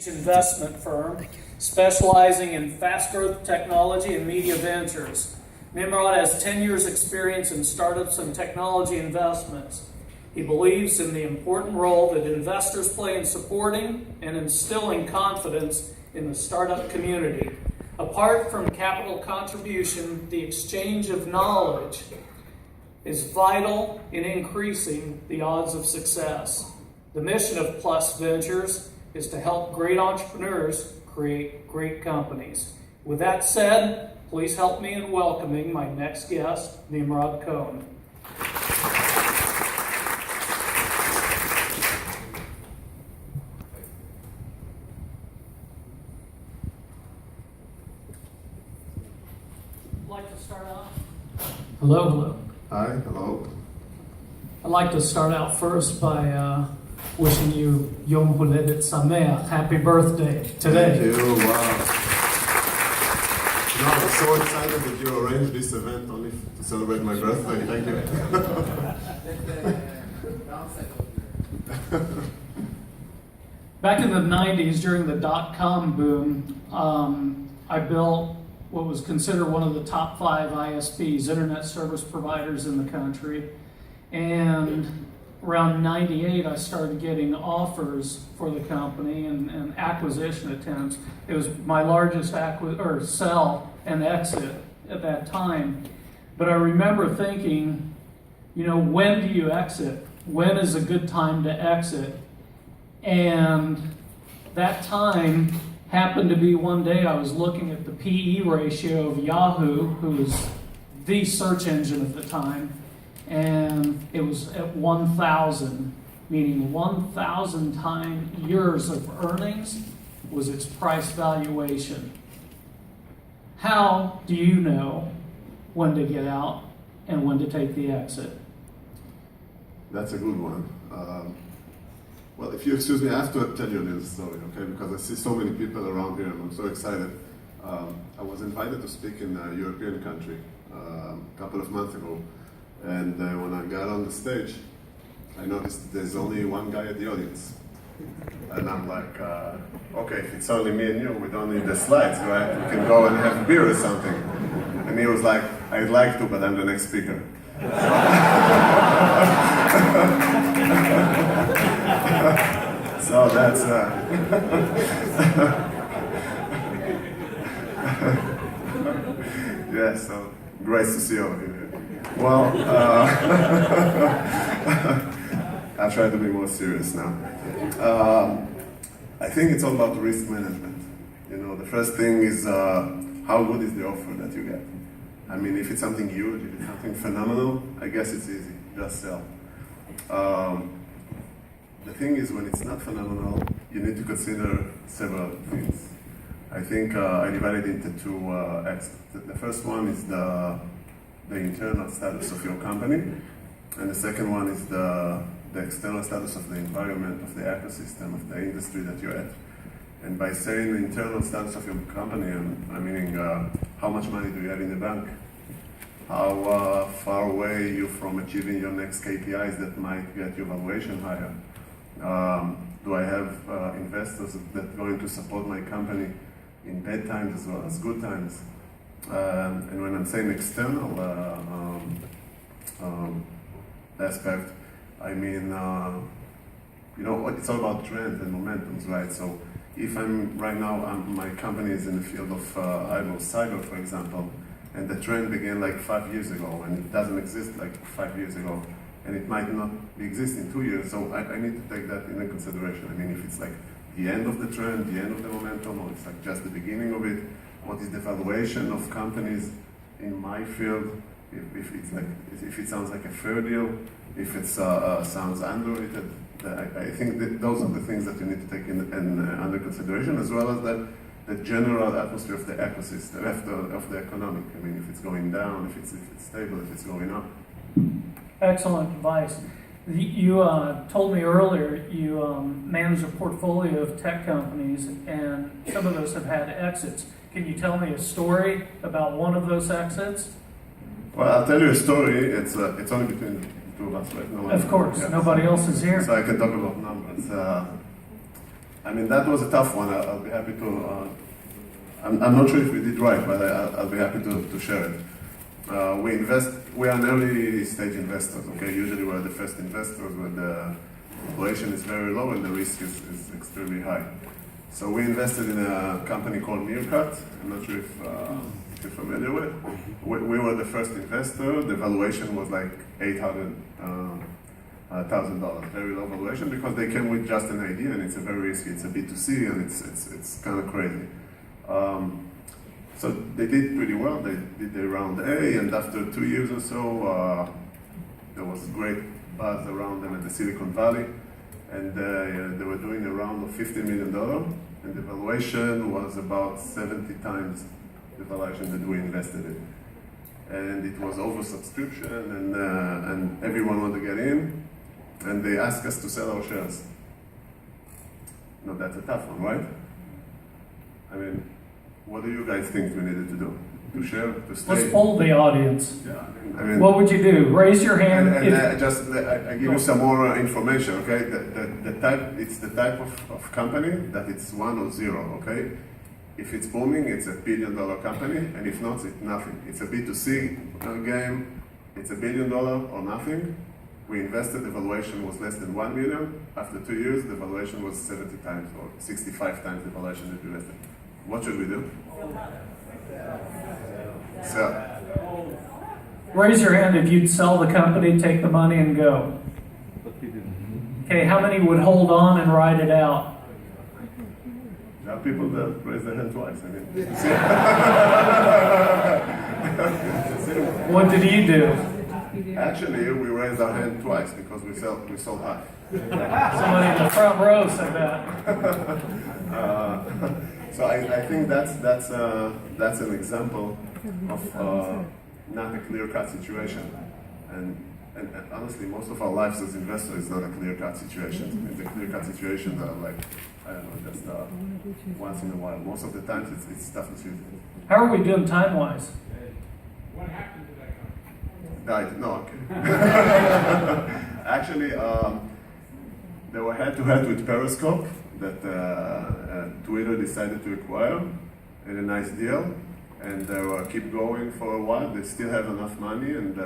investment firm specializing in fast growth technology and media ventures. Nimrod has 10 years experience in startups and technology investments. He believes in the important role that investors play in supporting and instilling confidence in the startup community. Apart from capital contribution, the exchange of knowledge is vital in increasing the odds of success. The mission of Plus Ventures is to help great entrepreneurs create great companies. With that said, please help me in welcoming my next guest, Nimrod Cohen. I'd like to start out. Hello. Hi, hello. I'd like to start out first by wishing you Yom Huledet Sameach, happy birthday today. Thank you, wow. No, I'm so excited that you arranged this event only to celebrate my birthday. Thank you. Back in the 90s, during the dot-com boom, I built what was considered one of the top 5 ISPs, internet service providers in the country. And around 98, I started getting offers for the company and acquisition attempts. It was my largest sell and exit at that time. But I remember thinking, when do you exit? When is a good time to exit? And that time happened to be one day I was looking at the PE ratio of Yahoo, who was the search engine at the time, and it was at 1,000, meaning 1,000 years of earnings was its price valuation. How do you know when to get out and when to take the exit? That's a good one. Well, if you excuse me, I have to tell you a little story, okay? Because I see so many people around here and I'm so excited. I was invited to speak in a European country a couple of months ago. And when I got on the stage, I noticed there's only one guy at the audience. And I'm like, okay, if it's only me and you, we don't need the slides, right? We can go and have a beer or something. And he was like, I'd like to, but I'm the next speaker. So that's... yeah, so great to see all of you. Well, I'll try to be more serious now. I think it's all about risk management. The first thing is how good is the offer that you get. I mean, if it's something huge, if it's something phenomenal, I guess it's easy, just sell. The thing is, when it's not phenomenal, you need to consider several things. I think I divided it into 2 aspects. The first one is the internal status of your company, and the second one is the external status of the environment, of the ecosystem, of the industry that you're at. And by saying the internal status of your company, I'm meaning how much money do you have in the bank? How far away are you from achieving your next KPIs that might get your valuation higher? Do I have investors that are going to support my company in bad times as well as good times? And when I'm saying external aspect, I mean, it's all about trends and momentums, right? So if my company is in the field of, cyber, for example, and the trend began like 5 years ago, and it doesn't exist like 5 years ago, and it might not exist in 2 years, so I need to take that into consideration. I mean, if it's like the end of the trend, the end of the momentum, or it's like just the beginning of it, what is the valuation of companies in my field? If it sounds like a fair deal, if it sounds underrated, I think that those are the things that you need to take under consideration, as well as the general atmosphere of the ecosystem, of the economic. I mean, if it's going down, if it's stable, if it's going up. Excellent advice. You told me earlier you manage a portfolio of tech companies, and some of those have had exits. Can you tell me a story about one of those exits? Well, I'll tell you a story. It's only between the 2 of us, right? Of course, nobody else is here. So I can talk about numbers. I mean, that was a tough one. I'll be happy to. I'm not sure if we did right, but I'll be happy to share it. We are an early stage investors, okay? Usually we're the first investors when the valuation is very low and the risk is extremely high. So we invested in a company called Meerkat. I'm not sure if you're familiar with. We were the first investor. The valuation was like $800,000, very low valuation because they came with just an idea and it's a very risky. It's a B2C and it's kind of crazy. So they did pretty well. They did their round A, and after 2 years or so, there was great buzz around them at the Silicon Valley, and they were doing a round of $50 million, and the valuation was about 70 times the valuation that we invested in. And it was oversubscription, and everyone wanted to get in, and they asked us to sell our shares. Now that's a tough one, right? I mean, what do you guys think we needed to do? To share, to stay? Let's poll the audience. Yeah, I mean, what would you do? Raise your hand. And I give you some more information, okay? It's the type of company that it's 1 or 0, okay? If it's booming, it's $1 billion company, and if not, it's nothing. It's a B2C game, it's $1 billion or nothing. We invested, the valuation was less than 1 million. After 2 years, the valuation was 70 times or 65 times the valuation that we invested. What should we do? Sell. Raise your hand if you'd sell the company, take the money, and go. Okay, how many would hold on and ride it out? There are people that raise their hand twice. I mean, What did you do? actually, we raised our hand twice because we sold half. Somebody in the front row said that. So I think that's an example of not a clear-cut situation, and honestly, most of our lives as investors is not a clear-cut situation. I mean, the clear-cut situations are like, I don't know, just once in a while. Most of the times it's tough to see. How are we doing time-wise? What happened to that company? Died. No, okay. Actually, they were head-to-head with Periscope that Twitter decided to acquire in a nice deal, and they will keep going for a while. They still have enough money, and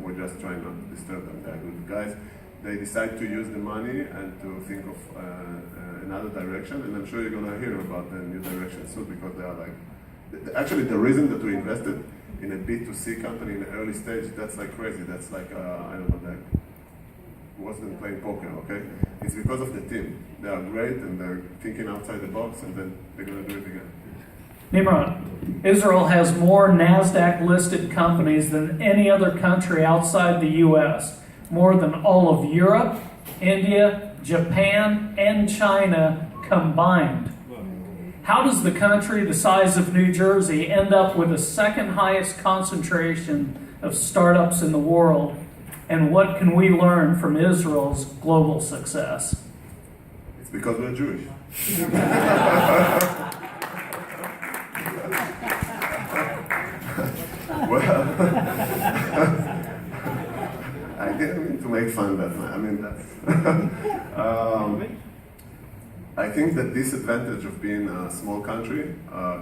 we're just trying not to disturb them. They're good guys. They decide to use the money and to think of another direction, and I'm sure you're going to hear about the new direction soon because they are like, actually the reason that we invested in a B2C company in the early stage, that's like crazy. That's like, I don't know, that wasn't playing poker, okay? It's because of the team. They are great and they're thinking outside the box and then they're going to do it again. Nimrod, Israel has more NASDAQ-listed companies than any other country outside the U.S., more than all of Europe, India, Japan, and China combined. How does the country the size of New Jersey end up with the second highest concentration of startups in the world? And what can we learn from Israel's global success? It's because we're Jewish. Well, I didn't mean to make fun, but I mean, that's. I think that this advantage of being a small country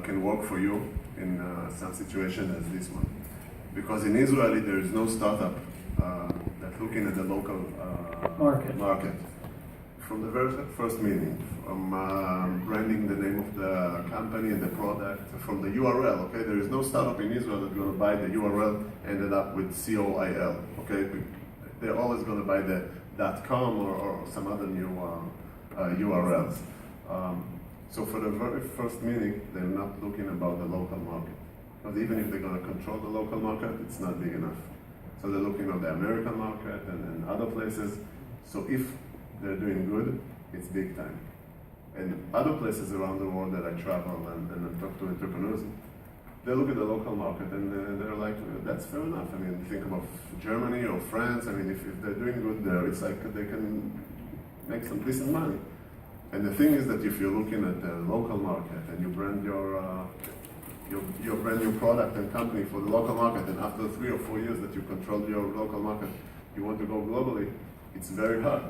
can work for you in some situation as this one. Because in Israel, there is no startup that's looking at the local market. From the very first meeting, from branding the name of the company and the product, from the URL, okay? There is no startup in Israel that's going to buy the URL and ended up with COIL, okay? They're always going to buy the .com or some other new URLs. So for the very first meeting, they're not looking about the local market. Because even if they're going to control the local market, it's not big enough. So they're looking at the American market and other places. So if they're doing good, it's big time. And other places around the world that I travel and talk to entrepreneurs, they look at the local market and they're like, that's fair enough. I mean, think about Germany or France. I mean, if they're doing good there, it's like they can make some decent money. And the thing is that if you're looking at the local market and you brand your brand new product and company for the local market, and after 3 or 4 years that you control your local market, you want to go globally, it's very hard.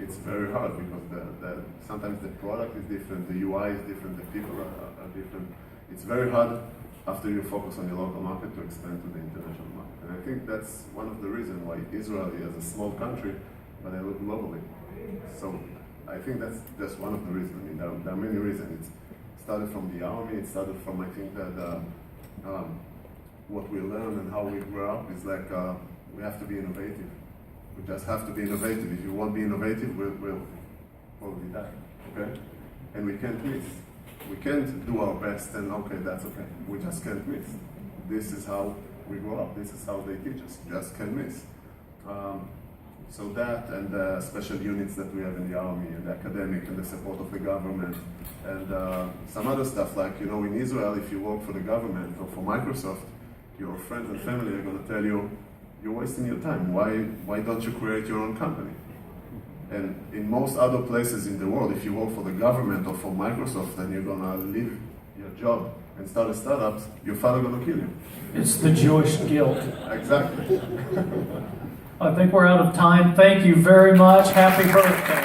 It's very hard because sometimes the product is different, the UI is different, the people are different. It's very hard after you focus on your local market to expand to the international market. And I think that's one of the reasons why Israel is a small country, but I look globally. So I think that's just one of the reasons. I mean, there are many reasons. It started from the army, it started from, I think, that what we learn and how we grew up is like we have to be innovative. We just have to be innovative. If you won't be innovative, we'll probably die, okay? And we can't miss. We can't do our best and okay, that's okay. We just can't miss. This is how we grow up. This is how they teach us. Just can't miss. So that and the special units that we have in the army and the academic and the support of the government and some other stuff like, you know, in Israel, if you work for the government or for Microsoft, your friends and family are going to tell you, you're wasting your time. Why don't you create your own company? And in most other places in the world, if you work for the government or for Microsoft and you're going to leave your job and start a startup, your father going to kill you. It's the Jewish guilt. Exactly. I think we're out of time. Thank you very much. Happy birthday.